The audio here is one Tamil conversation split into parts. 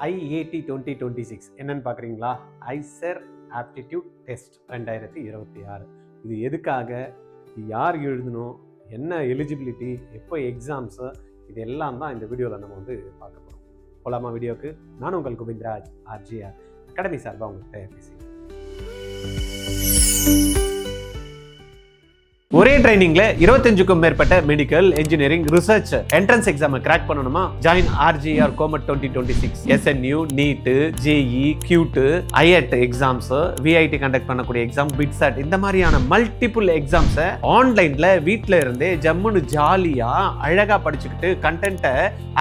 ஐஏடி 2026 என்னன்னு பார்க்குறீங்களா? ஐசர் ஆப்டிடியூட் டெஸ்ட் 2026. இது எதுக்காக, யார் எழுதணும், என்ன எலிஜிபிலிட்டி, எப்போ எக்ஸாம்ஸு, இது எல்லாம் தான் இந்த வீடியோவில் நம்ம வந்து பார்க்க போகிறோம். போலாமா வீடியோக்கு? நான் உங்கள் கோவிந்தராஜ் ஆர்ஜிஆர் அகாடமி சார்பாக உங்கள்கிட்ட பேசுகிறேன். ஒரே ட்ரைனிங்ல 25க்கும் மேற்பட்ட medical, engineering, research entrance exam crack பண்ணணுமா? Join RGR comet 2026. SNU, NEET, JEE, CUET, IAT exams, VIT conduct பண்ணக்கூடிய எக்ஸாம், பிட்சாட், இந்த மாதிரியான மல்டிபிள் எக்ஸாம்ஸை ஆன்லைன்ல வீட்டில இருந்தே ஜம்முன்னு ஜாலியா அழகா படிச்சுக்கிட்டு கண்டென்ட்டை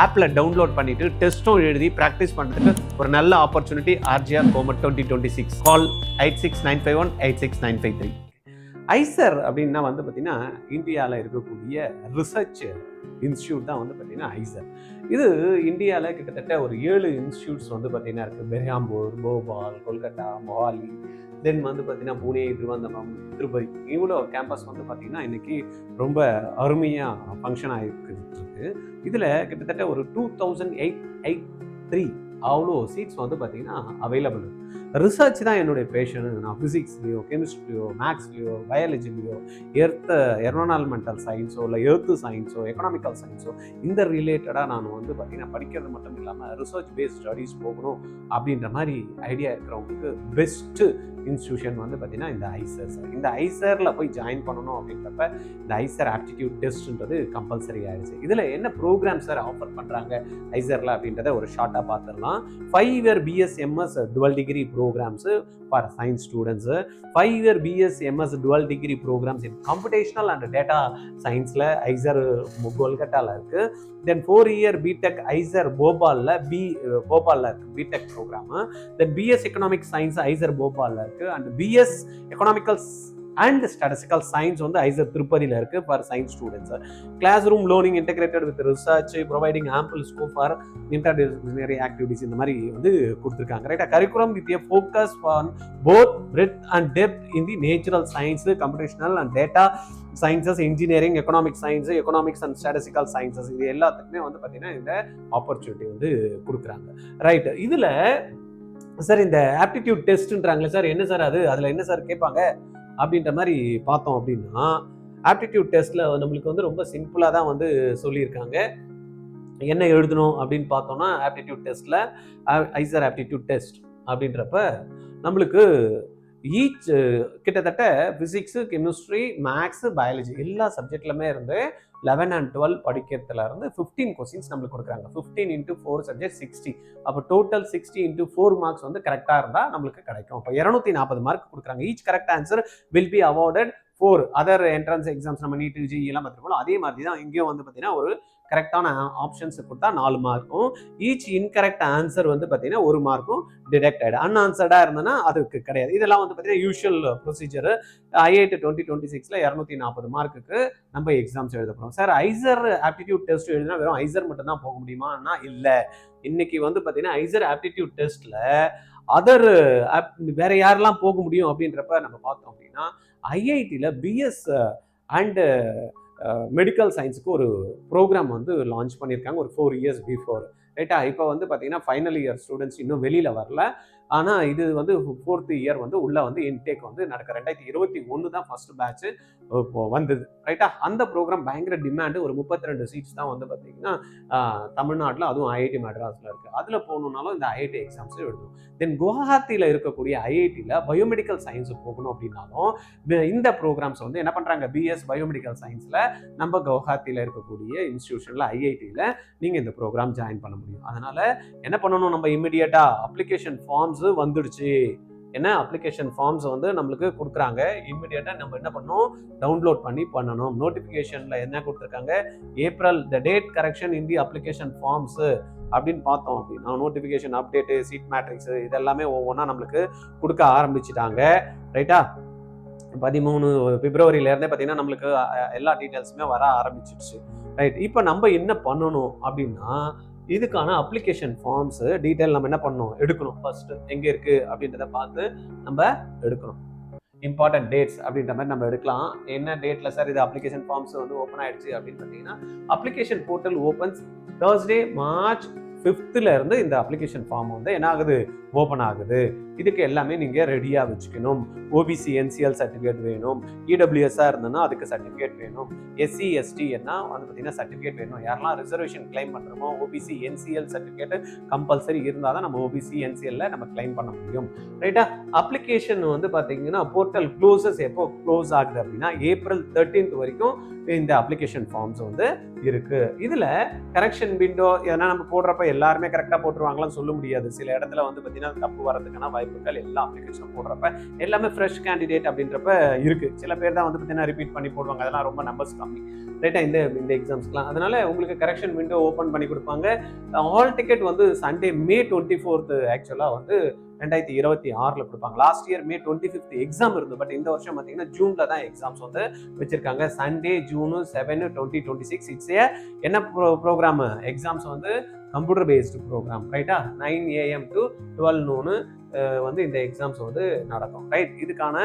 ஆப்ல டவுன்லோட் பண்ணிட்டு டெஸ்ட்டும் எழுதி ப்ராக்டிஸ் பண்றதுக்கு ஒரு நல்ல ஆப்பர்ச்சுனிட்டி. RGR comet 2026. கால் 8695186953. ஐசர் அப்படின்னா வந்து பார்த்தீங்கன்னா இந்தியாவில் இருக்கக்கூடிய ரிசர்ச் இன்ஸ்டியூட் தான் வந்து பார்த்தீங்கன்னா ஐசர். இது இந்தியாவில் கிட்டத்தட்ட ஒரு 7 இன்ஸ்டியூட்ஸ் வந்து பார்த்தீங்கன்னா இருக்குது. பெர்ஹாம்பூர், போபால், கொல்கட்டா, மொஹாலி, தென் வந்து பார்த்தீங்கன்னா புனே, திருவனந்தபுரம், திருப்பதி, இவ்வளோ கேம்பஸ் வந்து பார்த்தீங்கன்னா இன்னைக்கு ரொம்ப அருமையாக ஃபங்க்ஷன் ஆகிருக்கு. இதில் கிட்டத்தட்ட ஒரு 2883 அவ்வளோ சீட்ஸ் வந்து பார்த்தீங்கன்னா அவைலபிள். ரிசர்ச் தான் என்னுடைய பேஷன். நான் ஃபிசிக்ஸ்லையோ, கெமிஸ்ட்ரிலையோ, மேக்ஸ்லையோ, பயாலஜிலையோ, என்விரான்மெண்டல் சயின்ஸோ, இல்லை எர்த்து சயின்ஸோ, எக்கனாமிக்கல் சயின்ஸோ, இந்த ரிலேட்டடாக நான் வந்து பார்த்தீங்கன்னா படிக்கிறது மட்டும் இல்லாமல் ரிசர்ச் பேஸ்ட் ஸ்டடீஸ் போகணும் அப்படின்ற மாதிரி ஐடியா இருக்கிறவங்களுக்கு பெஸ்ட்டு இன்ஸ்டியூஷன் வந்து பார்த்தீங்கன்னா இந்த ஐசர். இந்த ஐசரில் போய் ஜாயின் பண்ணணும் அப்படின்றப்ப இந்த ஐசர் ஆப்டிடியூட் டெஸ்ட்ன்றது கம்பல்சரி ஆயிடுச்சு. இதில் என்ன ப்ரோக்ராம் சார் ஆஃபர் பண்ணுறாங்க ஐசரில் அப்படின்றத ஒரு ஷார்ட்டாக பார்த்துடலாம். 5 year BSMS dual degree programs for science students, 5 year BSMS dual degree programs in computational and data scienceல ஐசர் கொல்கட்டால இருக்கு. தென் 4 year BTech ஐசர் போபால்ல போபால்ல இருக்கு BTech programme. Then BS economic science IISER போபால்ல இருக்கு. And BS economical and statistical science வந்து ஐசர் திருப்பதியில் இருக்கு for science students. Class room learning integrated with research, providing ample scope for interdisciplinary activities, இந்த மாதிரி வந்து கொடுத்துருக்காங்க. ரைட்டா? Curriculum with a focus on both breadth and depth in the natural science, computational and data sciences, engineering, economic science, economics and statistical sciences, இது எல்லாத்துக்குமே வந்து பார்த்தீங்கன்னா இந்த ஆப்பர்ச்சுனிட்டி வந்து கொடுக்குறாங்க. ரைட்? இதில் சார் இந்த ஆப்டிடியூட் டெஸ்ட்ன்றாங்களே சார், என்ன சார் அது, அதில் என்ன சார் கேட்பாங்க அப்படின்ற மாதிரி பார்த்தோம் அப்படின்னா, ஆப்டிடியூட் டெஸ்ட்ல நம்மளுக்கு வந்து ரொம்ப சிம்பிளா தான் வந்து சொல்லியிருக்காங்க. என்ன எழுதணும் அப்படின்னு பார்த்தோம்னா, ஆப்டிடியூட் டெஸ்ட்ல ஐசர் ஆப்டிடியூட் டெஸ்ட் அப்படின்றப்ப நம்மளுக்கு ஈச் கிட்டத்தட்ட பிசிக்ஸ், கெமிஸ்ட்ரி, மேக்ஸ், பயாலஜி எல்லா சப்ஜெக்ட்லுமே இருந்து 11 and 12 படிக்கிறதுல இருந்து 15 கொஸ்டின்ஸ் நம்மளுக்கு கொடுக்குறாங்க. 15 into 4 சப்ஜெக்ட் 60. அப்போ டோட்டல் 60 into 4 மார்க்ஸ் வந்து கரெக்டாக இருந்தால் நம்மளுக்கு கிடைக்கும். அப்போ 240 மார்க் கொடுக்குறாங்க. Each correct answer will be awarded 4 other entrance exams. நம்ம நீட், ஜிஇ எல்லாம் பார்த்துருக்கோம். அதே மாதிரி தான் இங்கேயும் வந்து பார்த்தீங்கன்னா ஒரு கரெக்டான ஆப்ஷன்ஸ் கொடுத்தா 4 மார்க்கும், ஈச் இன்கரெக்ட் ஆன்சர் வந்து பார்த்தீங்கன்னா 1 மார்க்கும் டிடெக்டட். அன்ஆன்சர்டா இருந்ததுன்னா அதுக்கு கிடையாது. இதெல்லாம் வந்து பார்த்தீங்கன்னா யூஷுவல் ப்ரொசீஜர். ஐஐடி 2026ல 240 மார்க்குக்கு நம்ம எக்ஸாம்ஸ் எழுத போகிறோம். சார் ஐசர் ஆப்டிடியூட் டெஸ்ட் எழுதினா வெறும் ஐசர் மட்டும் தான் போக முடியுமான்னா இல்லை. இன்னைக்கு வந்து பார்த்தீங்கன்னா ஐசர் ஆப்டிடியூட் டெஸ்ட்ல அதர் வேற யாரெல்லாம் போக முடியும் அப்படின்றப்ப நம்ம பார்த்தோம் அப்படின்னா, ஐஐடியில் பிஎஸ் அண்ட் மெடிக்கல் சயின்ஸுக்கு ஒரு ப்ரோக்ராம் வந்து லான்ச் பண்ணியிருக்காங்க ஒரு 4 years பிஃபோர். ரைட்டா? இப்போ வந்து பார்த்தீங்கன்னா ஃபைனல் இயர் ஸ்டூடெண்ட்ஸ் இன்னும் வெளியில் வரல. ஆனால் இது வந்து 4th year வந்து உள்ள வந்து இன்டேக் வந்து நடக்க 2021 தான் ஃபர்ஸ்ட் பேட்ச் இப்போ வந்தது. ரைட்டா? அந்த ப்ரோக்ராம் பயங்கர டிமாண்டு. ஒரு 32 சீட்ஸ் தான் வந்து பார்த்தீங்கன்னா தமிழ்நாட்டில், அதுவும் ஐஐடி மெட்ராஸில் இருக்குது. அதில் போகணுன்னாலும் இந்த ஐஐடி எக்ஸாம்ஸ் எழுதணும். தென் குவஹாத்தியில் இருக்கக்கூடிய ஐஐடியில் பயோமெடிக்கல் சயின்ஸ் போகணும் அப்படின்னாலும் இந்த ப்ரோக்ராம்ஸ் வந்து என்ன பண்ணுறாங்க, பிஎஸ் பயோமெடிக்கல் சயின்ஸில் நம்ம குவஹாத்தியில் இருக்கக்கூடிய இன்ஸ்டிடியூஷனில் ஐஐடியில் நீங்கள் இந்த ப்ரோக்ராம் ஜாயின் பண்ண முடியும். அதனால என்ன பண்ணணும், நம்ம இமிடியேட்டா அப்ளிகேஷன் ஃபார்ம்ஸ் வந்துடுச்சு. என்ன அப்ளிகேஷன் ஃபார்ம்ஸ் வந்து நம்மளுக்கு கொடுக்குறாங்க. இமிடியேட்டா நம்ம என்ன பண்ணணும், டவுன்லோட் பண்ணணும். நோட்டிஃபிகேஷன்ல என்ன கொடுத்துருக்காங்க, April the date correction in the application forms அப்படின்னு பார்த்தோம் அப்படின்னா, நோட்டிஃபிகேஷன் அப்டேட்டு, சீட் மேட்ரிக்ஸ், இதெல்லாமே ஒவ்வொன்றா நம்மளுக்கு கொடுக்க ஆரம்பிச்சுட்டாங்க. ரைட்டா? 13 பிப்ரவரியிலேருந்தே பார்த்தீங்கன்னா நம்மளுக்கு எல்லா டீட்டெயில்ஸுமே வர ஆரம்பிச்சிடுச்சு. ரைட்? இப்போ நம்ம என்ன பண்ணணும் அப்படின்னா, இதுக்கான அப்ளிகேஷன் ஃபார்ம்ஸ் டீட்டெயில் நம்ம என்ன பண்ணணும், எடுக்கணும். ஃபர்ஸ்ட் எங்கே இருக்கு அப்படின்றத பார்த்து நம்ம எடுக்கணும். இம்பார்ட்டன்ட் டேட்ஸ் அப்படின்ற மாதிரி நம்ம எடுக்கலாம். என்ன டேட்ல சார் இது அப்ளிகேஷன் ஃபார்ம்ஸ் வந்து ஓப்பன் ஆயிடுச்சு அப்படின்னு பார்த்தீங்கன்னா, application portal opens Thursday, March 5th இருந்து இந்த அப்ளிகேஷன் ஃபார்ம் வந்து என்ன ஆகுது, ஓப்பன் ஆகுது. இதுக்கு எல்லாமே நீங்கள் ரெடியாக வச்சுக்கணும். ஓபிசி என்சிஎல் சர்டிஃபிகேட் வேணும், இடபிள்யூஎஸ்ஆ இருந்ததுன்னா அதுக்கு சர்டிஃபிகேட் வேணும், எஸ்சி எஸ்டி என்ன வந்து பார்த்தீங்கன்னா சர்டிஃபிகேட் வேணும். யாரெல்லாம் ரிசர்வேஷன் கிளைம் பண்ணுறோமோ ஓபிசி என்சிஎல் சர்டிஃபிகேட் கம்பல்சரி இருந்தால் தான் நம்ம ஓபிசி என்சிஎல்ல நம்ம கிளைம் பண்ண முடியும். ரைட்டா? அப்ளிகேஷன் வந்து பார்த்தீங்கன்னா போர்ட்டல் க்ளோசஸ் எப்போ க்ளோஸ் ஆகுது அப்படின்னா April 13th வரைக்கும் இந்த அப்ளிகேஷன் ஃபார்ம்ஸ் வந்து இருக்கு. இதுல கரெக்ஷன் விண்டோ ஏன்னா நம்ம போடுறப்ப எல்லாருமே கரெக்டாக போட்டுருவாங்களான்னு சொல்ல முடியாது. சில இடத்துல வந்து பார்த்தீங்கன்னா தப்பு வரதுக்கான வாய்ப்புகள் எல்லா அப்ளிகேஷனும் போடுறப்ப எல்லாமே ஃப்ரெஷ் கேண்டிடேட் அப்படின்றப்ப இருக்கு. சில பேர் தான் வந்து பார்த்தீங்கன்னா ரிப்பீட் பண்ணி போடுவாங்க, அதெல்லாம் ரொம்ப நம்பர்ஸ் கம்மி. ரைட்டா? இந்த எக்ஸாம்ஸ்லாம் அதனால உங்களுக்கு கரெக்ஷன் விண்டோ ஓப்பன் பண்ணி கொடுப்பாங்க. ஹால் டிக்கெட் வந்து சண்டே May 24th ஆக்சுவலாக வந்து 2026 கொடுப்பாங்க. Last year May 25th exam இருந்தது. பட் இந்த வருஷம் பார்த்தீங்கன்னா ஜூன்ல தான் எக்ஸாம்ஸ் வந்து வச்சிருக்காங்க. சண்டே June 7, 2026 இட்ஸ் என்ன ப்ரோக்ராம் எக்ஸாம்ஸ் வந்து கம்ப்யூட்டர் பேஸ்டு ப்ரோக்ராம். ரைட்டா? 9 AM to 12 noon வந்து இந்த எக்ஸாம்ஸ் வந்து நடக்கும். ரைட்? இதுக்கான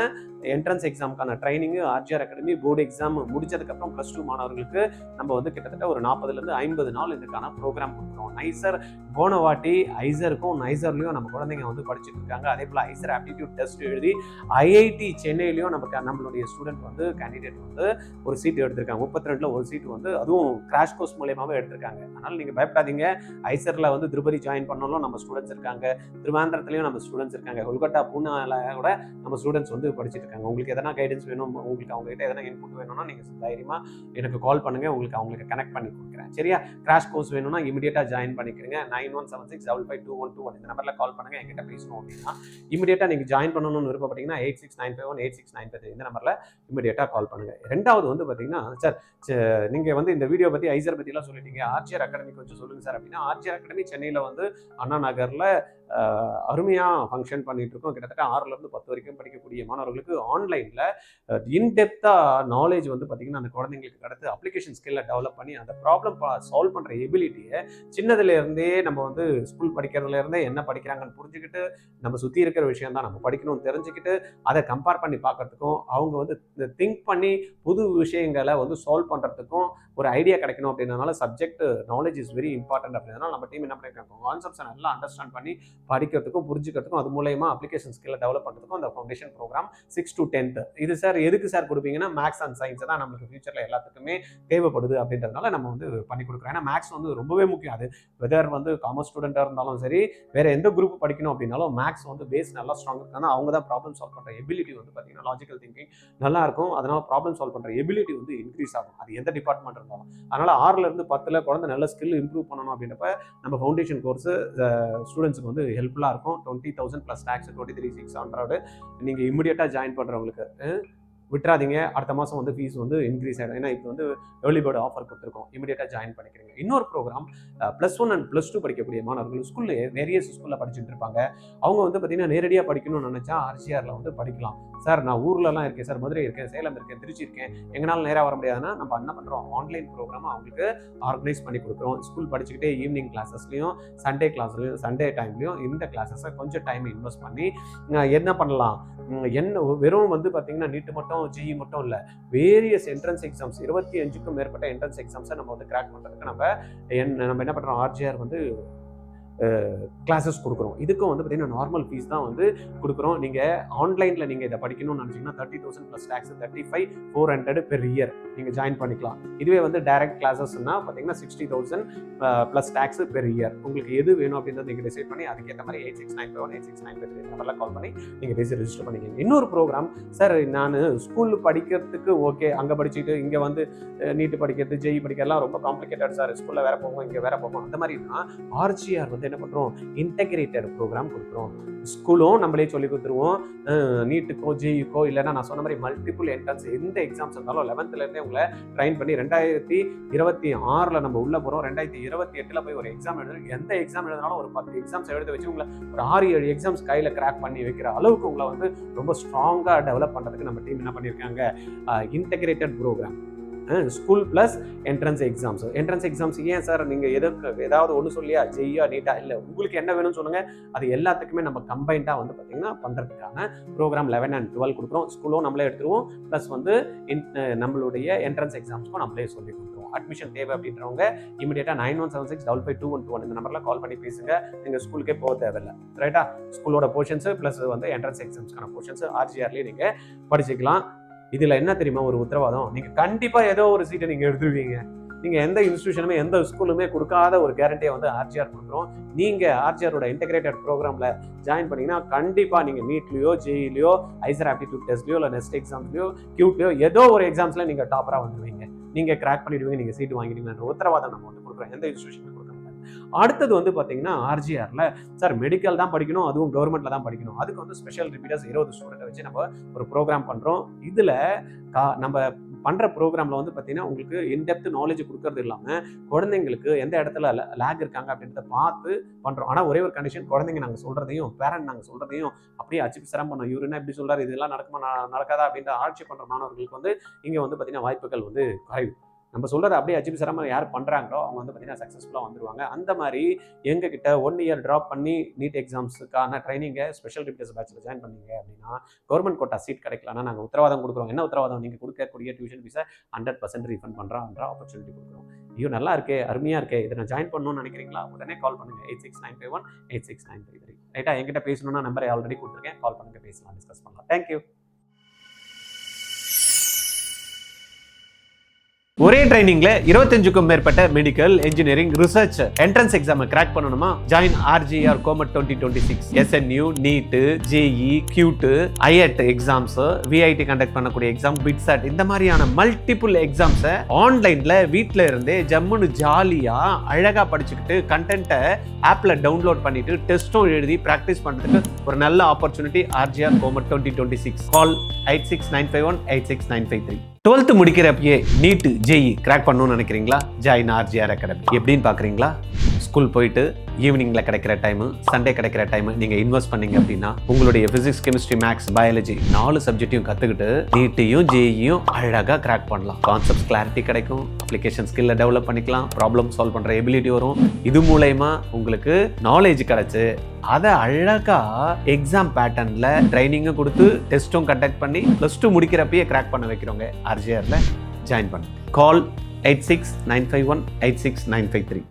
என்ட்ரன்ஸ் எக்ஸாமுக்கான ட்ரைனிங்கு ஆர்ஜிஆர் அகாடமி போர்டு எக்ஸாம் முடிச்சதுக்கப்புறம் +2 மாணவர்களுக்கு நம்ம வந்து கிட்டத்தட்ட ஒரு 40லேருந்து 50 நாள் இதுக்கான ப்ரோக்ராம் கொடுக்குறோம். நைசர் போன வாட்டி ஐசருக்கும் நைசர்லையும் நம்ம குழந்தைங்க வந்து படிச்சுட்டு இருக்காங்க. அதே போல் ஐசர் ஆப்டிடியூட் டெஸ்ட் எழுதி ஐஐடி சென்னையிலையும் நம்மளுடைய ஸ்டூடெண்ட் வந்து கேண்டிடேட் வந்து ஒரு சீட் எடுத்திருக்காங்க. 32ல் ஒரு சீட் வந்து அதுவும் கிராஷ் கோர்ஸ் மூலயமாவே எடுத்திருக்காங்க. அதனால் நீங்கள் பயப்படாதீங்க. ஐசரில் வந்து திருப்பதி ஜாயின் பண்ணாலும் நம்ம ஸ்டூடெண்ட்ஸ் இருக்காங்க, திருவாந்திரத்துலையும் நம்ம ஸ்டூடெண்ட்ஸ் இருக்காங்க, கொல்கட்டா பூனால கூட நம்ம ஸ்டூடெண்ட்ஸ் வந்து படிச்சுட்டு இருக்காங்க. உங்களுக்கு எதனா கைடன்ஸ் வேணும், உங்களுக்கு அவங்ககிட்ட எதனா இன்புட் வேணும்னா நீங்கள் தைரியமாக எனக்கு கால் பண்ணுங்க, அவங்களுக்கு கனெக்ட் பண்ணி கொடுக்குறேன். சரியா? கிராஷ் கோர்ஸ் வேணும்னா இமீடியட்டாக ஜாயின் பண்ணிக்கிறீங்க. 9176552121 இந்த நம்பரில் கால் பண்ணுங்க. என்கிட்ட பேசணும் அப்படின்னா இமீடியட்டாக நீங்கள் ஜாயின் பண்ணணும்னு விருப்பப்பட்டீங்கன்னா 8695186953 இந்த நம்பரில் இமீடியட்டாக கால் பண்ணுங்க. ரெண்டாவது வந்து பார்த்தீங்கன்னா சார் நீங்கள் வந்து இந்த வீடியோ பற்றி ஐசர் பற்றிலாம் சொல்லிட்டீங்க, ஆர்ஜிஆர் அகாடமி கொஞ்சம் சொல்லுங்கள் சார் அப்படின்னா, ஆர்ஜிஆர் அகாடமி சென்னையில் வந்து அண்ணா நகரில் அருமையாக ஃபங்க்ஷன் பண்ணிட்டு இருக்கோம். கிட்டத்தட்ட 6லேருந்து 10 வரைக்கும் படிக்கக்கூடிய மாணவர்களுக்கு ஆன்லைனில் இன்டெப்த்தாக நாலேஜ் வந்து பார்த்தீங்கன்னா அந்த குழந்தைங்களுக்கு அடுத்து அப்ளிகேஷன் ஸ்கில்லை டெவலப் பண்ணி அந்த ப்ராப்ளம் சால்வ் பண்ணுற எபிலிட்டியை சின்னதுலேருந்தே நம்ம வந்து ஸ்கூல் படிக்கிறதுலேருந்தே என்ன படிக்கிறாங்கன்னு புரிஞ்சுக்கிட்டு நம்ம சுற்றி இருக்கிற விஷயம் தான் நம்ம படிக்கணும்னு தெரிஞ்சுக்கிட்டு அதை கம்பேர் பண்ணி பார்க்கறதுக்கும் அவங்க வந்து திங்க் பண்ணி புது விஷயங்களை வந்து சால்வ் பண்ணுறதுக்கும் ஒரு ஐடியா கிடைக்கணும் அப்படின்றதுனால subject knowledge is very important அப்படின்றதுனால நம்ம டீம் என்ன பண்ணியிருக்காங்க, கான்செப்ட்ஸை நல்லா அண்டர்ஸ்டாண்ட் பண்ணி படிக்கிறதுக்கும் புரிஞ்சுக்கிறதுக்கும் அது மூலயமா அப்ளிகேஷன் ஸ்கில்லை டெவலப் பண்ணுறதுக்கும் அந்த ஃபவுண்டேஷன் ப்ரோக்ராம் 6 to 10th. இது சார் எதுக்கு சார் கொடுப்பீங்கன்னா மேக்ஸ் அண்ட் சயின்ஸ் தான் நம்மளுக்கு ஃபியூச்சரில் எல்லாத்துக்குமே தேவைப்படுது அப்படின்றதுனால நம்ம வந்து பண்ணி கொடுக்குறோம். ஏன்னா மேக்ஸ் வந்து ரொம்பவே முக்கியம். அது வெதர் வந்து காமர்ஸ் ஸ்டூடெண்ட்டாக இருந்தாலும் சரி, வேற எந்த குரூப் படிக்கணும் அப்படின்னாலும் மேக்ஸ் வந்து பேஸ் நல்லா ஸ்ட்ராங் இருக்காங்க. அவங்க தான் ப்ராப்ளம் சால்வ் பண்ணுற எபிலிட்டி வந்து பார்த்தீங்கன்னா லாஜிக்கல் திங்கிங் நல்லா இருக்கும். அதனால ப்ராப்ளம் சால்வ் பண்ணுற எபிலிட்டி வந்து இன்க்ரீஸ் ஆகும், அது எந்த டிபார்ட்மெண்ட் இருந்தாலும். அதனால 6லேருந்து 10 குழந்தை நல்ல ஸ்கில் இம்ப்ரூவ் பண்ணணும் அப்படின்றப்ப நம்ம ஃபவுண்டேஷன் கோர்ஸ் ஸ்டூடெண்ட்ஸுக்கு வந்து ஹெல்ப்ஃபுல்லாக இருக்கும். 20,000 + tax 23,600 நீங்கள் இமிடியேட்டாக ஜாயின் பண்ணுறவங்களுக்கு விட்டுறாதீங்க. அடுத்த மாதம் வந்து ஃபீஸ் வந்து இன்க்ரீஸ் ஆகிடும். ஏன்னா இப்போ வந்து ஏர்லி பேர்டு ஆஃபர் கொடுத்துருக்கோம். இமீடியட்டாக ஜாயின் பண்ணிக்கிறீங்க. இன்னொரு ப்ரோக்ராம் +1 and +2 படிக்கக்கூடிய மாணவர்கள் ஸ்கூலில் வேரியஸ் ஸ்கூலில் படிச்சுட்டு இருப்பாங்க. அவங்க வந்து பார்த்தீங்கன்னா நேரடியாக படிக்கணும்னு நினச்சா ஆர்ஜிஆரில் வந்து படிக்கலாம். சார் நான் ஊர்லலாம் இருக்கேன் சார், மதுரை இருக்கேன், சேலம் இருக்கேன், திருச்சி இருக்கேன், எங்களால் நேராக வர முடியாதுன்னா நம்ம என்ன பண்ணுறோம், ஆன்லைன் ப்ரோக்ராம் அவங்களுக்கு ஆர்கனைஸ் பண்ணி கொடுக்குறோம். ஸ்கூல் படிச்சுக்கிட்டே ஈவினிங் கிளாஸஸ்லையும் சண்டே கிளாஸ்லையும் சண்டே டைம்லையும் இந்த கிளாஸஸை கொஞ்சம் டைம் இன்வெஸ்ட் பண்ணி என்ன பண்ணலாம், என்ன வெறும் வந்து பார்த்தீங்கன்னா நீட்டு மட்டும் ஜிஇ மட்டும் இல்லை, வேரியஸ் என்ட்ரன்ஸ் எக்ஸாம்ஸ் 25க்கும் மேற்பட்ட என்ட்ரன்ஸ் எக்ஸாம்ஸை நம்ம வந்து கிராக் பண்ணுறதுக்கு நம்ம என்ன பண்ணுறோம், ஆர்ஜிஆர் வந்து கிளாஸஸ் கொடுக்குறோம். இதுக்கும் வந்து பார்த்தீங்கன்னா நார்மல் ஃபீஸ் தான் வந்து கொடுக்குறோம். நீங்கள் ஆன்லைனில் நீங்கள் இதை படிக்கணும்னு நினச்சிங்கன்னா 30,000 + tax 35,400 per year நீங்கள் ஜாயின் பண்ணிக்கலாம். இதுவே வந்து டைரக்ட் கிளாஸஸ்னால் பார்த்தீங்கன்னா 60,000 + tax per year. உங்களுக்கு எது வேணும் அப்படின்றத நீங்கள் டிசைட் பண்ணி அதுக்கேற்ற மாதிரி 8695186953 நம்பரில் கால் பண்ணி நீங்கள் பேசி ரெஜிஸ்டர் பண்ணிக்கோங்க. இன்னொரு ப்ரோக்ராம் சார், நான் ஸ்கூலில் படிக்கிறதுக்கு ஓகே, அங்கே படிச்சுட்டு இங்கே வந்து நீட்டு படிக்கிறது ஜெய் படிக்கிறதுலாம் ரொம்ப காம்ப்ளிகேட்டட் சார், ஸ்கூலில் வேறு போகும் இங்கே வேறு போகும் அந்த மாதிரினா ஆர்ஜிஆர் வந்து என்ன பண்ணுறோம், இன்டெகிரேட்டட் ப்ரோக்ராம் கொடுக்குறோம். ஸ்கூலும் நம்மளே சொல்லி கொடுத்துருவோம். நீட்டுக்கோ ஜெய்க்கோ இல்லைன்னா நான் சொன்ன மாதிரி மல்டிபிள் என்ட்ரன்ஸ் எந்த எக்ஸாம்ஸ் இருந்தாலும் 11th உங்களை ட்ரைன் பண்ணி 2026 நம்ம உள்ள போகிறோம். 2028 போய் ஒரு எக்ஸாம் எழுதுறோம். எந்த எக்ஸாம் எழுதினாலும் ஒரு 10 எக்ஸாம்ஸ் எழுத வச்சு உங்களை ஒரு 6-7 எக்ஸாம்ஸ் கையில் கிராக் பண்ணி வைக்கிற அளவுக்கு உங்களை வந்து ரொம்ப ஸ்ட்ராங்காக டெவலப் பண்ணுறதுக்கு நம்ம டீம் என்ன பண்ணியிருக்காங்க, integrated programme school plus entrance exams. Entrance exams ஏன் சார் நீங்கள் ஏதாவது ஒன்று சொல்லியா, ஜெய்யா நீட்டா இல்லை, உங்களுக்கு என்ன வேணும்னு சொல்லுங்கள், அது எல்லாத்துக்குமே நம்ம கம்பைண்டாக வந்து பார்த்தீங்கன்னா பண்ணுறதுக்கான ப்ரோக்ராம் 11 and 12 கொடுக்குறோம். ஸ்கூலும் நம்மளே எடுத்துருவோம், ப்ளஸ் வந்து நம்மளுடைய என்ட்ரன்ஸ் எக்ஸாம்ஸ்க்கும் நம்மளே சொல்லி கொடுத்துருவோம். அட்மிஷன் தேவை அப்படின்றவங்க இமீடியட்டாக 9176552121 இந்த நம்பரில் கால் பண்ணி பேசுங்க. நீங்கள் ஸ்கூலுக்கே போக தேவையில்லை, ரைட்டா? ஸ்கூலோட போர்ஷன்ஸு ப்ளஸ் வந்து என்ட்ரன்ஸ் எக்ஸாம்ஸ்க்கான போர்ஷன்ஸு ஆர்ஜிஆர்லேயே நீங்கள் படிச்சுக்கலாம். இதில் என்ன தெரியுமா ஒரு உத்தரவாதம், நீங்கள் கண்டிப்பாக ஏதோ ஒரு சீட்டை நீங்கள் எடுத்துருவீங்க. நீங்கள் எந்த இன்ஸ்டியூஷனுமே எந்த ஸ்கூலுமே கொடுக்காத ஒரு கேரண்டியை வந்து ஆர்ஜிஆர் கொடுக்குறோம். நீங்கள் ஆர்ஜிஆரோட இன்டெகிரேட்டட் ப்ரோக்ராமில் ஜாயின் பண்ணிங்கன்னா கண்டிப்பாக நீங்கள் நீட்லையோ ஜேஇலையோ ஐசர் ஆப்டிடியூட் டெஸ்ட்லையோ இல்லை நெஸ்ட் எக்ஸாம்ஸ்லையோ கியூட்லையோ ஏதோ ஒரு எக்ஸாம்ஸில் நீங்கள் டாப்பராக வந்துடுவீங்க. நீங்கள் கிராக் பண்ணிடுவீங்க, நீங்கள் சீட்டு வாங்கிடுவீங்கன்ற உத்தரவாதம் நம்ம வந்து கொடுக்குறோம். எந்த இன்ஸ்டியூஷனுமே கொடுக்க முடியாது. அடுத்தது வந்து பார்த்தீங்கன்னா ஆர்ஜிஆரில் சார் மெடிக்கல் தான் படிக்கணும், அதுவும் கவர்மெண்ட்டில் தான் படிக்கணும். அதுக்கு வந்து ஸ்பெஷல் ரிப்பீட்டர்ஸ் 20 ஸ்டூடெண்ட்டை வச்சு நம்ம ஒரு ப்ரோக்ராம் பண்ணுறோம். இதில் நம்ம பண்ணுற ப்ரோக்ராமில் வந்து பார்த்தீங்கன்னா உங்களுக்கு இன்டெப்த் நாலேஜ் கொடுக்கறது இல்லாமல் குழந்தைங்களுக்கு எந்த இடத்துல லேக் இருக்காங்க அப்படின்றத பார்த்து பண்ணுறோம். ஆனால் ஒரே ஒரு கண்டிஷன், குழந்தைங்க நாங்கள் சொல்கிறதையும் பேரண்ட் நாங்கள் சொல்கிறதையும் அப்படியே அச்சு சிரம் பண்ணோம். இவரு என்ன இப்படி சொல்கிறார், இதெல்லாம் நடக்குமா நடக்காதா அப்படின்ற ஆட்சி பண்ணுற மாணவர்களுக்கு வந்து இங்கே வந்து பார்த்தீங்கன்னா வாய்ப்புகள் வந்து குறைவு. நம்ம சொல்கிறத அப்படியே அச்சீவ் சிரமம் யார் பண்ணுறாங்களோ அவங்க வந்து பார்த்தீங்கன்னா சக்ஸஸ்ஃபுல்லாக வந்துடுவாங்க. அந்த மாதிரி எங்ககிட்ட 1 இயர் ட்ராப் பண்ணி நீட் எக்ஸாம்ஸுக்கான ட்ரைனிங்கை ஸ்பெஷல் ரிப்பீட்டர்ஸ் பேட்சில் ஜாயின் பண்ணீங்க அப்படின்னா கவர்மெண்ட் கோட்டா சீட் கிடைக்கலன்னா நாங்கள் உத்தரவாதம் கொடுக்குறோம். என்ன உத்தரவாதம், நீங்கள் கொடுக்கக்கூடிய டியூஷன் ஃபீஸை 100% ரீஃபண்ட் பண்ணுறோன்ற ஆப்பர்ச்சுனிட்டி கொடுக்குறோம். ஐயோ நல்லா இருக்கே, அருமையாக இருக்கே, இதை நான் ஜாயின் பண்ணணும்னு நினைக்கிறீங்களா? உடனே கால் பண்ணுங்கள் 8695186933. ரைட்டா? என்கிட்ட பேசணும்னா நம்பரை ஆல்ரெடி கொடுத்துருக்கேன், கால் பண்ணுங்கள், பேசலாம், டிஸ்கஸ் பண்ணலாம். தேங்க்யூ. ஒரே ட்ரைனிங்ல 25க்கும் மேற்பட்ட medical, engineering, research entrance exam crack பண்ணணுமா? Join RGR comet 2026. SNU, NEET, JEE, CUET, IAT exams, VIT conduct பண்ணக்கூடிய எக்ஸாம், பிட்சாட், இந்த மாதிரியான மல்டிபிள் எக்ஸாம்ஸை ஆன்லைன்ல வீட்டில இருந்தே ஜம்முன்னு ஜாலியா அழகா படிச்சுக்கிட்டு கண்டென்ட்டை ஆப்ல டவுன்லோட் பண்ணிட்டு டெஸ்ட்டும் எழுதி பிராக்டிஸ் பண்றதுக்கு ஒரு நல்ல ஆப்பர்ச்சுனிட்டி ஆர்ஜிஆர் கோமட் 2026. கால் 8695186953. 12th முடிக்கிறப்பயே நீட், ஜேஇ கிராக் பண்ணணும்னு நினைக்கிறீங்களா? Join RGR academy. எப்படின்னு பார்க்குறீங்களா? ஸ்கூல் போயிட்டு ஈவினிங்கில் கிடைக்கிற டைமு, சண்டே கிடைக்கிற டைமு நீங்கள் இன்வெஸ்ட் பண்ணீங்க அப்படின்னா உங்களுடைய ஃபிசிக்ஸ், கெமிஸ்ட்ரி, மேக்ஸ், பயாலஜி 4 சப்ஜெக்டையும் கற்றுக்கிட்டு நீட்டையும் ஜேஇயும் அழகாக கிராக் பண்ணலாம். கான்செப்ட்ஸ் கிளாரிட்டி கிடைக்கும், அப்ளிகேஷன் ஸ்கில்லை டெவலப் பண்ணிக்கலாம், ப்ராப்ளம் சால்வ் பண்ணுற எபிலிட்டி வரும். இது மூலயமா உங்களுக்கு நாலேஜ் கிடைச்சு அதை அழகா எக்ஸாம் பேட்டர்ன்ல ட்ரைனிங்கும் கொடுத்து டெஸ்ட்டும் கண்டக்ட் பண்ணி +2 முடிக்கிறப்பயே கிராக் பண்ண வைக்கிறவங்க ஆர்ஜிஆர்ல ஜாயின் பண்ணுங்க. கால் 8695186953.